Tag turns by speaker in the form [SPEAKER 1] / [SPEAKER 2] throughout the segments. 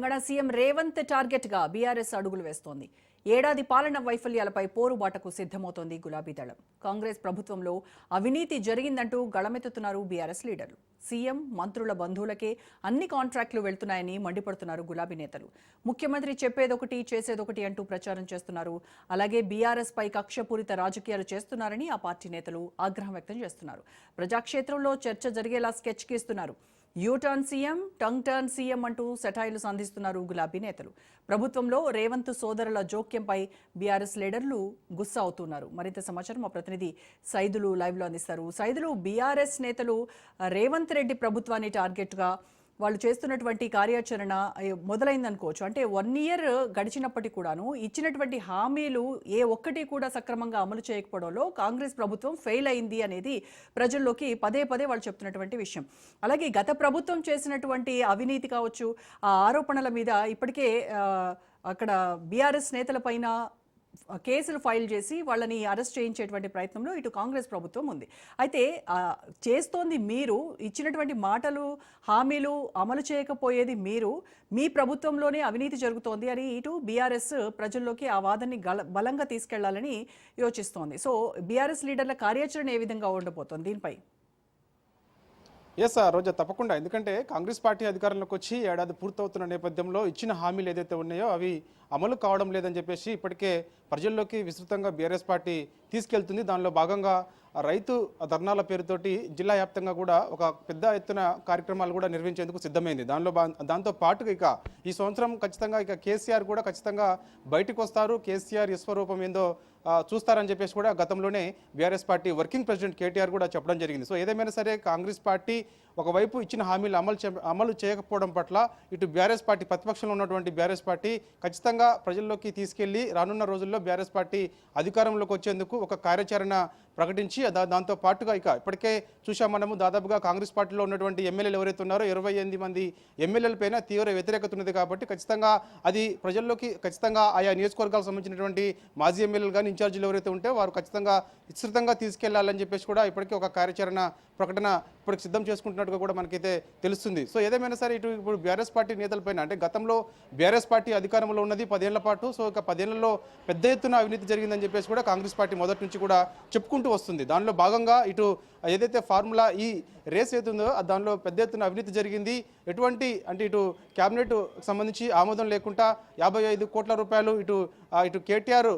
[SPEAKER 1] Telangana CM Revanth target గా BRS అడుగులు వేస్తోంది. ఏడాది పాలన వైఫల్యాలపై పోరుబాటకు సిద్ధమవుతోంది గులాబీ దళం. కాంగ్రెస్ ప్రభుత్వంలో అవినీతి జరిగిందంటూ గళమెత్తుతున్నారు బీఆర్ఎస్ లీడర్లు. సీఎం మంత్రుల బంధువులకే అన్ని కాంట్రాక్టులు వెళ్తున్నాయని మండిపడుతున్నారు గులాబీ నేతలు. ముఖ్యమంత్రి చెప్పేదొకటి చేసేదొకటి అంటూ ప్రచారం చేస్తున్నారు. అలాగే బీఆర్ఎస్ పై కక్షపూరిత రాజకీయాలు చేస్తున్నారని ఆ పార్టీ నేతలు ఆగ్రహం వ్యక్తం చేస్తున్నారు. ప్రజాక్షేత్రంలో చర్చ జరిగేలా స్కెచ్ గీస్తున్నారు. U turn CM, tongue turn CM అంటూ సెటైర్లు సంధిస్తున్నారు గులాబీ నేతలు. ప్రభుత్వంలో రేవంత్ సోదరుల జోక్యంపై బీఆర్ఎస్ లీడర్లు గుస్సా అవుతున్నారు. మరింత సమాచారం మా ప్రతినిధి సైదులు లైవ్లో అందిస్తారు. సైదులు, బీఆర్ఎస్ నేతలు రేవంత్ రెడ్డి ప్రభుత్వాన్ని టార్గెట్గా వాళ్ళు చేస్తున్నటువంటి కార్యాచరణ మొదలైందనుకోవచ్చు. అంటే 1 ఇయర్ గడిచినప్పటికీ కూడాను ఇచ్చినటువంటి హామీలు ఏ ఒక్కటి కూడా సక్రమంగా అమలు చేయకపోవడంలో కాంగ్రెస్ ప్రభుత్వం ఫెయిల్ అయింది అనేది ప్రజల్లోకి పదే పదే వాళ్ళు చెప్తున్నటువంటి విషయం. అలాగే గత ప్రభుత్వం చేసినటువంటి అవినీతి కావచ్చు, ఆ ఆరోపణల మీద ఇప్పటికే అక్కడ బీఆర్ఎస్ నేతలపైన కేసులు ఫైల్ చేసి వాళ్ళని అరెస్ట్ చేయించేటువంటి ప్రయత్నంలో ఇటు కాంగ్రెస్ ప్రభుత్వం ఉంది. అయితే చేస్తోంది మీరు, ఇచ్చినటువంటి మాటలు హామీలు అమలు చేయకపోయేది మీరు, మీ ప్రభుత్వంలోనే అవినీతి జరుగుతోంది అని ఇటు బీఆర్ఎస్ ప్రజల్లోకి ఆ వాదనని బలంగా తీసుకెళ్లాలని యోచిస్తోంది. సో బీఆర్ఎస్ లీడర్ల కార్యాచరణ ఏ విధంగా ఉండబోతోంది దీనిపై?
[SPEAKER 2] ఎస్ రోజా, తప్పకుండా. ఎందుకంటే కాంగ్రెస్ పార్టీ అధికారంలోకి వచ్చి ఏడాది పూర్తవుతున్న నేపథ్యంలో ఇచ్చిన హామీలు ఏదైతే ఉన్నాయో అవి అమలు కావడం లేదని చెప్పేసి ఇప్పటికే ప్రజల్లోకి విస్తృతంగా బీఆర్ఎస్ పార్టీ తీసుకెళ్తుంది. దానిలో భాగంగా రైతు ధర్నాల పేరుతోటి జిల్లా వ్యాప్తంగా కూడా ఒక పెద్ద ఎత్తున కార్యక్రమాలు కూడా నిర్వహించేందుకు సిద్ధమైంది. దాంతో పాటుగా ఇక ఈ సంవత్సరం ఖచ్చితంగా ఇక కేసీఆర్ కూడా ఖచ్చితంగా బయటకు వస్తారు. కేసీఆర్ విశ్వరూపం ఏందో చూస్తారని చెప్పేసి కూడా గతంలోనే BRS party working president KTR కూడా చెప్పడం జరిగింది. సో ఏదేమైనా సరే కాంగ్రెస్ పార్టీ ఒకవైపు ఇచ్చిన హామీలు అమలు చేయకపోవడం పట్ల ఇటు బీఆర్ఎస్ పార్టీ, ప్రతిపక్షంలో ఉన్నటువంటి బీఆర్ఎస్ పార్టీ ఖచ్చితంగా ప్రజల్లోకి తీసుకెళ్లి రానున్న రోజుల్లో బీఆర్ఎస్ పార్టీ అధికారంలోకి వచ్చేందుకు ఒక కార్యాచరణ ప్రకటించి దాంతో పాటుగా ఇక ఇప్పటికే చూసాం మనము, దాదాపుగా కాంగ్రెస్ పార్టీలో ఉన్నటువంటి ఎమ్మెల్యేలు ఎవరైతే ఉన్నారో 28 మంది ఎమ్మెల్యేల పైన తీవ్ర వ్యతిరేకత ఉన్నది. కాబట్టి ఖచ్చితంగా అది ప్రజల్లోకి ఖచ్చితంగా ఆయా నియోజకవర్గాలకు సంబంధించినటువంటి మాజీ ఎమ్మెల్యేలు కానీ ఇన్ఛార్జీలు ఎవరైతే ఉంటే వారు ఖచ్చితంగా విస్తృతంగా తీసుకెళ్లాలని చెప్పేసి కూడా ఇప్పటికే ఒక కార్యాచరణ ప్రకటన ఇప్పటికి సిద్ధం చేసుకుంటున్నట్టుగా కూడా మనకైతే తెలుస్తుంది. సో ఏదేమైనా సరే ఇప్పుడు బీఆర్ఎస్ పార్టీ నేతలపైన, అంటే గతంలో బీఆర్ఎస్ పార్టీ అధికారంలో ఉన్నది 10 ఏళ్ల పాటు. సో ఇక 10 ఏళ్లలో పెద్ద ఎత్తున అవినీతి జరిగిందని చెప్పేసి కూడా కాంగ్రెస్ పార్టీ మొదటి నుంచి కూడా చెప్పుకుంటూ వస్తుంది. దానిలో భాగంగా ఇటు ఏదైతే ఫార్ములా ఈ రేస్ అవుతుందో దానిలో పెద్ద ఎత్తున అవినీతి జరిగింది. ఎటువంటి అంటే ఇటు క్యాబినెట్ సంబంధించి ఆమోదం లేకుండా 55 కోట్ల రూపాయలు ఇటు కేటీఆర్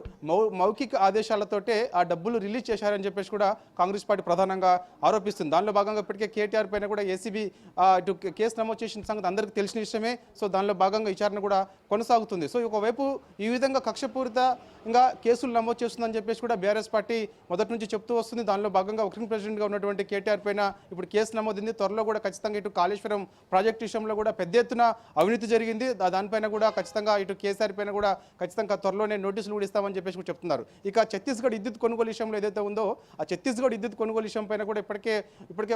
[SPEAKER 2] మౌఖిక ఆదేశాలతోటే ఆ డబ్బులు రిలీజ్ చేశారని చెప్పేసి కూడా కాంగ్రెస్ పార్టీ ప్రధానంగా ఆరోపిస్తుంది. దానిలో భాగంగా ఇప్పటికే కేటీఆర్ పైన కూడా ఏసీబీ ఇటు కేసు నమోదు చేసిన సంగతి అందరికీ తెలిసిన విషయమే. సో దానిలో భాగంగా విచారణ కూడా కొనసాగుతుంది. సో ఒకవైపు ఈ విధంగా కక్షపూరితంగా కేసులు నమోదు చేస్తుందని చెప్పేసి కూడా బీఆర్ఎస్ పార్టీ మొదటి నుంచి చెప్తూ వస్తుంది. దానిలో భాగంగా వర్కింగ్ ప్రెసిడెంట్గా ఉన్నటువంటి కేటీఆర్ పైన ఇప్పుడు కేసు నమోదైంది. త్వరలో కూడా ఖచ్చితంగా ఇటు కాళేశ్వరం ప్రాజెక్టు విషయంలో కూడా పెద్ద ఎత్తున అవినీతి జరిగింది. దానిపైన కూడా ఖచ్చితంగా ఇటు కేసీఆర్ పైన కూడా ఖచ్చితంగా త్వరలోనే నోటీసులు కూడా ఇస్తామని చెప్పేసి కూడా చెప్తున్నారు. ఇక ఛత్తీస్గఢ్ విద్యుత్ కొనుగోలు విషయంలో ఏదైతే ఉందో ఆ ఛత్తీస్గఢ్ విద్యుత్ కొనుగోలు విషయం పైన కూడా ఇప్పటికే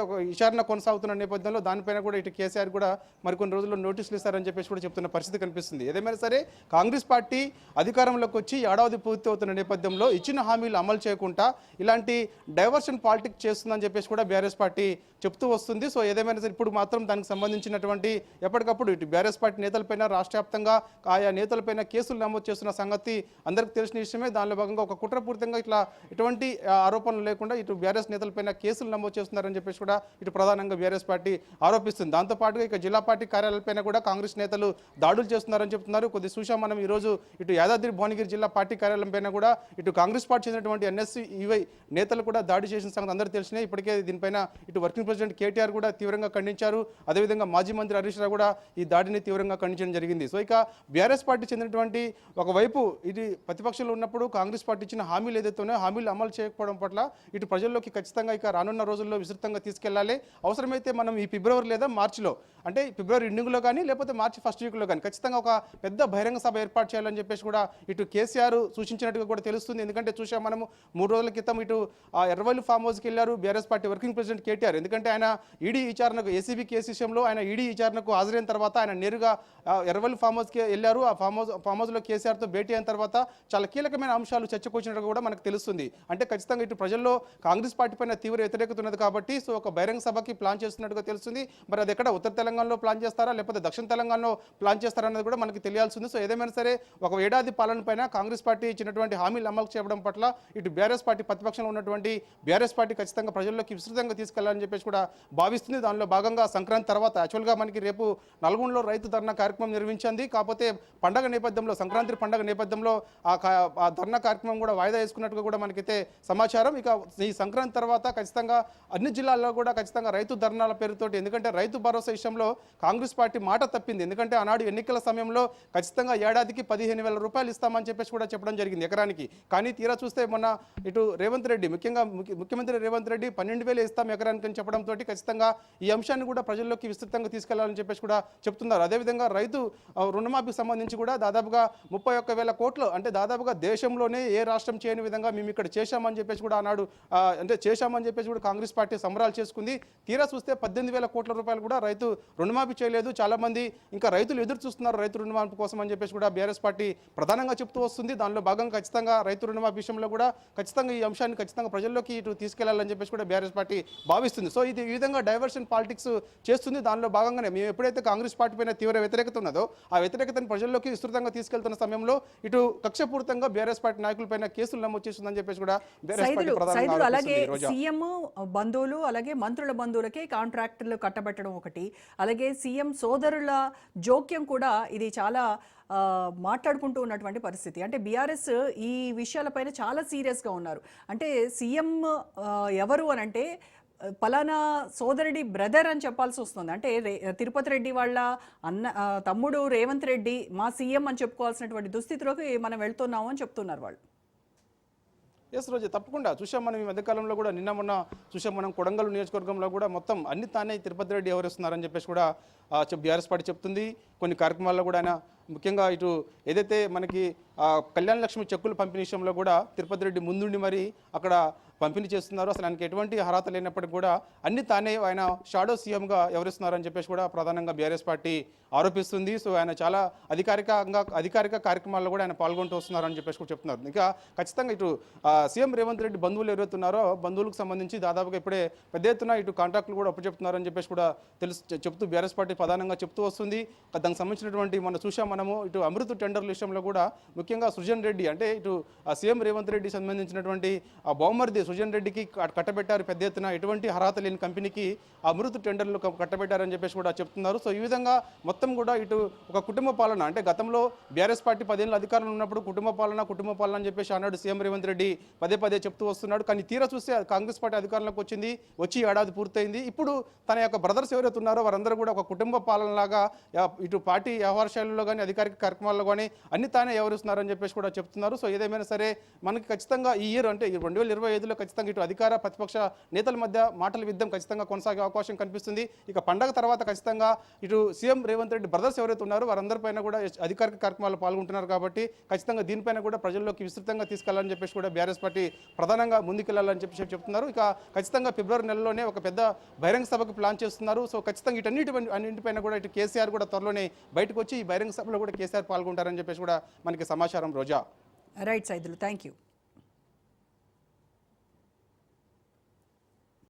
[SPEAKER 2] ఒక విచారణ కొనసాగుతున్న నేపథ్యంలో దానిపైన కూడా ఇటు కేసీఆర్ కూడా మరికొన్ని రోజుల్లో నోటీసులు ఇస్తారని చెప్పేసి కూడా చెప్తున్న పరిస్థితి కనిపిస్తుంది. ఏదేమైనా సరే కాంగ్రెస్ పార్టీ అధికారంలోకి వచ్చి ఏడాది పూర్తి అవుతున్న నేపథ్యంలో ఇచ్చిన హామీలు అమలు చేయకుండా ఇలాంటి డైవర్షన్ పాలిటిక్స్ చేస్తుందని చెప్పేసి కూడా బీఆర్ఎస్ పార్టీ చెప్తూ వస్తుంది. సో ఏదేమైనా సరే ఇప్పుడు మాత్రం దానికి సంబంధించినటువంటి ఎప్పటికప్పుడు ఇటు బీఆర్ఎస్ పార్టీ నేతలపైన, రాష్ట్ర వ్యాప్తంగా ఆయా నేతలపైన కేసులు నమోదు చేస్తున్న సంగతి అందరికీ తెలిసిన విషయమే. దానిలో భాగంగా ఒక కుట్రపూరితంగా ఎటువంటి ఆరోపణలు లేకుండా ఇటు బీఆర్ఎస్ నేతలపైన కేసులు నమోదు చేస్తున్నారని చెప్పేసి కూడా ఇటు ప్రధానంగా బీఆర్ఎస్ పార్టీ ఆరోపిస్తుంది. దాంతోపాటుగా ఇక జిల్లా పార్టీ కార్యాలయాలపైన కూడా కాంగ్రెస్ నేతలు దాడులు చేస్తున్నారని చెప్తున్నారు. కొద్ది చూసాం మనం ఈరోజు ఇటు యాదాద్రి భువనగిరి జిల్లా పార్టీ కార్యాలయం పైన కూడా ఇటు కాంగ్రెస్ పార్టీ చెందినటువంటి ఎన్ఎస్సీ ఈవై నేతలు కూడా దాడి చేసిన సంగతి అందరూ తెలిసినాయి. ఇప్పటికే దీనిపైన ఇటు వర్కింగ్ ప్రెసిడెంట్ కేటీఆర్ కూడా తీవ్రంగా ఖండించారు. అదేవిధంగా మాజీ మంత్రి హరీష్ రావు కూడా ఈ దాడిని తీవ్రంగా ఖండించడం జరిగింది. సో ఇక బీఆర్ఎస్ పార్టీ చెందినటువంటి ఒకవైపు ఇది ప్రతిపక్షంలో ఉన్నప్పుడు కాంగ్రెస్ పార్టీ ఇచ్చిన హామీలు ఏదైతే ఉన్నాయో హామీలు అమలు చేయకపోవడం పట్ల ఇటు ప్రజల్లోకి ఖచ్చితంగా ఇక రానున్న రోజుల్లో విస్తృతంగా తీసుకెళ్లాలి. అవసరమైతే మనం ఈ ఫిబ్రవరి లేదా మార్చిలో, అంటే ఫిబ్రవరి ఎండింగ్లో కానీ లేకపోతే మార్చి ఫస్ట్ వీక్లో కానీ ఖచ్చితంగా ఒక పెద్ద బహిరంగ సభ ఏర్పాటు చేయాలని చెప్పేసి కూడా ఇటు కేసీఆర్ సూచించినట్టుగా కూడా తెలుస్తుంది. ఎందుకంటే చూసాం మనము 3 రోజుల క్రితం ఇటు ఎర్రవల్లి ఫామ్ హౌస్కి వెళ్ళారు BRS party working president KTR. ఎందుకంటే ఆయన ఈడీ విచారణకు, ఏసీబీ కేసు విషయంలో ఆయన ఈడీ విచారణకు హాజరైన తర్వాత ఆయన నేరుగా ఎర్రవల్లి ఫామ్ హౌస్కి వెళ్ళారు. ఆ ఫామ్ హౌస్లో కేసీఆర్తో భేటీ అయిన తర్వాత చాలా కీలకమైన అంశాలు చర్చకు వచ్చినట్టుగా కూడా మనకు తెలుస్తుంది. అంటే ఖచ్చితంగా ఇటు ప్రజల్లో కాంగ్రెస్ పార్టీ పైన తీవ్ర వ్యతిరేకత ఉన్నది కాబట్టి సో ఒక బహిరంగ సభకి ప్లాన్ చేస్తున్నట్టుగా తెలుస్తుంది. మరి అది ఎక్కడ ఉత్తర తెలంగాణ తెలంగాణలో ప్లాన్ చేస్తారా లేకపోతే దక్షిణ తెలంగాణలో ప్లాన్ చేస్తారా అన్నది కూడా మనకి తెలియాల్సి ఉంది. సో ఏదేమైనా సరే ఒక ఏడాది పాలన పైన కాంగ్రెస్ పార్టీ ఇచ్చినటువంటి హామీలు అమలు చేయడం పట్ల ఇటు బీఆర్ఎస్ పార్టీ ప్రతిపక్షంలో ఉన్నటువంటి బీఆర్ఎస్ పార్టీ ఖచ్చితంగా ప్రజల్లోకి విస్తృతంగా తీసుకెళ్లాలని చెప్పేసి కూడా భావిస్తుంది. దానిలో భాగంగా సంక్రాంతి తర్వాత యాక్చువల్గా మనకి రేపు నల్గొండలో రైతు ధర్నా కార్యక్రమం నిర్వహించింది. కాకపోతే పండగ నేపథ్యంలో సంక్రాంతి పండగ నేపథ్యంలో ఆ ధర్నా కార్యక్రమం కూడా వాయిదా వేసుకున్నట్టుగా కూడా మనకైతే సమాచారం. ఇక ఈ సంక్రాంతి తర్వాత ఖచ్చితంగా అన్ని జిల్లాల్లో కూడా ఖచ్చితంగా రైతు ధర్నాల పేరుతోటి, ఎందుకంటే రైతు భరోసా విషయంలో కాంగ్రెస్ పార్టీ మాట తప్పింది. ఎందుకంటే ఆనాడు ఎన్నికల సమయంలో ఖచ్చితంగా ఏడాదికి 15,000 రూపాయలు ఇస్తామని చెప్పేసి కూడా చెప్పడం జరిగింది ఎకరానికి. కానీ తీరా చూస్తే మొన్న ఇటు రేవంత్ రెడ్డి ముఖ్యమంత్రి రేవంత్ రెడ్డి 12,000 ఇస్తాం ఎకరానికి అని చెప్పడంతో ఖచ్చితంగా ఈ అంశాన్ని కూడా ప్రజల్లోకి విస్తృతంగా తీసుకెళ్లాలని చెప్పేసి కూడా చెప్తున్నారు. అదేవిధంగా రైతు రుణమాఫీకి సంబంధించి కూడా దాదాపుగా 31,000 కోట్లు, అంటే దాదాపుగా దేశంలోనే ఏ రాష్ట్రం చేయని విధంగా మేము ఇక్కడ చేశామని చెప్పేసి కూడా ఆనాడు చేశామని చెప్పేసి కూడా కాంగ్రెస్ పార్టీ సంబరాలు చేసుకుంది. తీరా చూస్తే 18,000 కోట్ల రూపాయలు కూడా రైతు రుణమాఫీ చేయలేదు. చాలా మంది ఇంకా రైతులు ఎదురు చూస్తున్నారు రైతు రుణమాఫీ కోసం అని చెప్పేసి కూడా బీఆర్ఎస్ పార్టీ ప్రధానంగా చెప్తూ వస్తుంది. దానిలో భాగంగా ఖచ్చితంగా రైతు రుణమాఫీ విషయంలో కూడా ఖచ్చితంగా ఈ అంశాన్ని ఖచ్చితంగా ప్రజల్లోకి ఇటు తీసుకెళ్లాలని చెప్పేసి కూడా బీఆర్ఎస్ పార్టీ భావిస్తుంది. సో ఇది ఈ విధంగా డైవర్షన్ పాలిటిక్స్ చేస్తుంది. దానిలో భాగంగానే మేము ఎప్పుడైతే కాంగ్రెస్ పార్టీ పైన తీవ్ర వ్యతిరేకత ఉన్నదో ఆ వ్యతిరేకతను ప్రజల్లోకి విస్తృతంగా తీసుకెళ్తున్న సమయంలో ఇటు కక్షపూరితంగా బీఆర్ఎస్ పార్టీ నాయకులపైన కేసులు నమోదు చేస్తుందని చెప్పేసి కూడా బీఆర్ఎస్ పార్టీ ప్రధానంగా
[SPEAKER 1] అలాగే సీఎం బంధువులు అలాగే మంత్రుల బంధువులకే కాంట్రాక్టర్లు కట్టబెట్టడం ఒకటి, అలాగే సీఎం సోదరుల జోక్యం కూడా ఇది చాలా మాట్లాడుకుంటూ ఉన్నటువంటి పరిస్థితి. అంటే బీఆర్ఎస్ ఈ విషయాలపైన చాలా సీరియస్గా ఉన్నారు. అంటే సీఎం ఎవరు అని అంటే పలానా సోదరుడి బ్రదర్ అని చెప్పాల్సి వస్తుంది. అంటే తిరుపతి రెడ్డి వాళ్ళ తమ్ముడు రేవంత్ రెడ్డి మా సీఎం అని చెప్పుకోవాల్సినటువంటి దుస్థితిలోకి మనం వెళ్తున్నాము అని చెప్తున్నారు వాళ్ళు.
[SPEAKER 2] ఎస్ రోజు తప్పకుండా చూసాం మనం ఈ మధ్యకాలంలో కూడా. నిన్న మొన్న చూసాం మనం కొడంగల్ నియోజకవర్గంలో కూడా మొత్తం అన్ని తానే తిరుపతి రెడ్డి ఎవరిస్తున్నారని చెప్పేసి కూడా బీఆర్ఎస్ పార్టీ చెప్తుంది. కొన్ని కార్యక్రమాల్లో కూడా ఆయన ముఖ్యంగా ఇటు ఏదైతే మనకి కళ్యాణ లక్ష్మి చెక్కులు పంపిణీ విషయంలో కూడా తిరుపతి రెడ్డి ముందుండి మరి అక్కడ పంపిణీ చేస్తున్నారు. అసలు ఆయనకి ఎటువంటి అర్హత లేనప్పటికీ కూడా అన్ని తానే ఆయన షాడో సీఎంగా ఎవరిస్తున్నారని చెప్పేసి కూడా ప్రధానంగా బీఆర్ఎస్ పార్టీ ఆరోపిస్తుంది. సో ఆయన చాలా అధికారిక కార్యక్రమాల్లో కూడా ఆయన పాల్గొంటూ వస్తున్నారని చెప్పేసి కూడా చెప్తున్నారు. ఇంకా ఖచ్చితంగా ఇటు సీఎం రేవంత్ రెడ్డి బంధువులు ఎవరైతున్నారో బంధువులకు సంబంధించి దాదాపుగా ఇప్పుడే పెద్ద ఎత్తున ఇటు కాంట్రాక్టులు కూడా అప్పచెప్తున్నారని చెప్పేసి కూడా చెప్తూ బీఆర్ఎస్ పార్టీ ప్రధానంగా చెప్తూ వస్తుంది. దానికి సంబంధించినటువంటి మనం చూసాం మనము ఇటు అమృత టెండర్ల విషయంలో కూడా ముఖ్యంగా సృజన్ రెడ్డి, అంటే ఇటు సీఎం రేవంత్ రెడ్డి సంబంధించినటువంటి ఆ బహుమర్ది సృజన్ రెడ్డికి కట్టబెట్టారు పెద్ద ఎత్తున. ఎటువంటి అర్హత లేని కంపెనీకి అమృత టెండర్లు కట్టబెట్టారని చెప్పేసి కూడా చెప్తున్నారు. సో ఈ విధంగా మొత్తం కూడా ఇటు ఒక కుటుంబ పాలన, అంటే గతంలో బీఆర్ఎస్ పార్టీ 10 ఏళ్ళ అధికారంలో ఉన్నప్పుడు కుటుంబ పాలన అని చెప్పేసి అన్నాడు సీఎం రేవంత్ రెడ్డి పదే చెప్తూ వస్తున్నాడు. కానీ తీరా చూస్తే కాంగ్రెస్ పార్టీ అధికారంలోకి వచ్చి ఏడాది పూర్తయింది. ఇప్పుడు తన యొక్క బ్రదర్స్ ఎవరైతే ఉన్నారో వారందరూ కూడా ఒక కుటుంబ పాలనలాగా ఇటు పార్టీ వ్యవహార శైలిలో కానీ అధికారిక కార్యక్రమాల్లో కానీ అన్ని తానే ఎవరిస్తున్నారని చెప్పేసి కూడా చెప్తున్నారు. సో ఏదేమైనా సరే మనకి ఖచ్చితంగా ఈ ఇయర్ అంటే 2025లో ఖచ్చితంగా ఇటు అధికార ప్రతిపక్ష నేతల మధ్య మాటల యుద్ధం ఖచ్చితంగా కొనసాగే అవకాశం కనిపిస్తుంది. ఇక పండగ తర్వాత ఖచ్చితంగా ఇటు సీఎం రేవంత్ రెడ్డి బ్రదర్స్ ఎవరైతే ఉన్నారో వారందరిపైన కూడా అధికారిక కార్యక్రమాల్లో పాల్గొంటున్నారు కాబట్టి ఖచ్చితంగా దీనిపైన కూడా ప్రజల్లోకి విస్తృతంగా తీసుకెళ్లాలని చెప్పేసి కూడా బీఆర్ఎస్ పార్టీ ప్రధానంగా ముందుకెళ్లాలని చెప్పి చెప్తున్నారు. ఇక ఖచ్చితంగా ఫిబ్రవరి నెలలోనే ఒక పెద్ద బహిరంగ సభకు ప్లాన్ చేస్తున్నారు. సో ఖచ్చితంగా అన్నింటిపైన కూడా ఇటు కేసీఆర్ కూడా త్వరలోనే బయటకు వచ్చి ఈ బహిరంగ సభలో కూడా కేసీఆర్ పాల్గొంటారని చెప్పేసి కూడా మనకి సమాచారం. Roja.
[SPEAKER 1] Right Saidulu, thank you.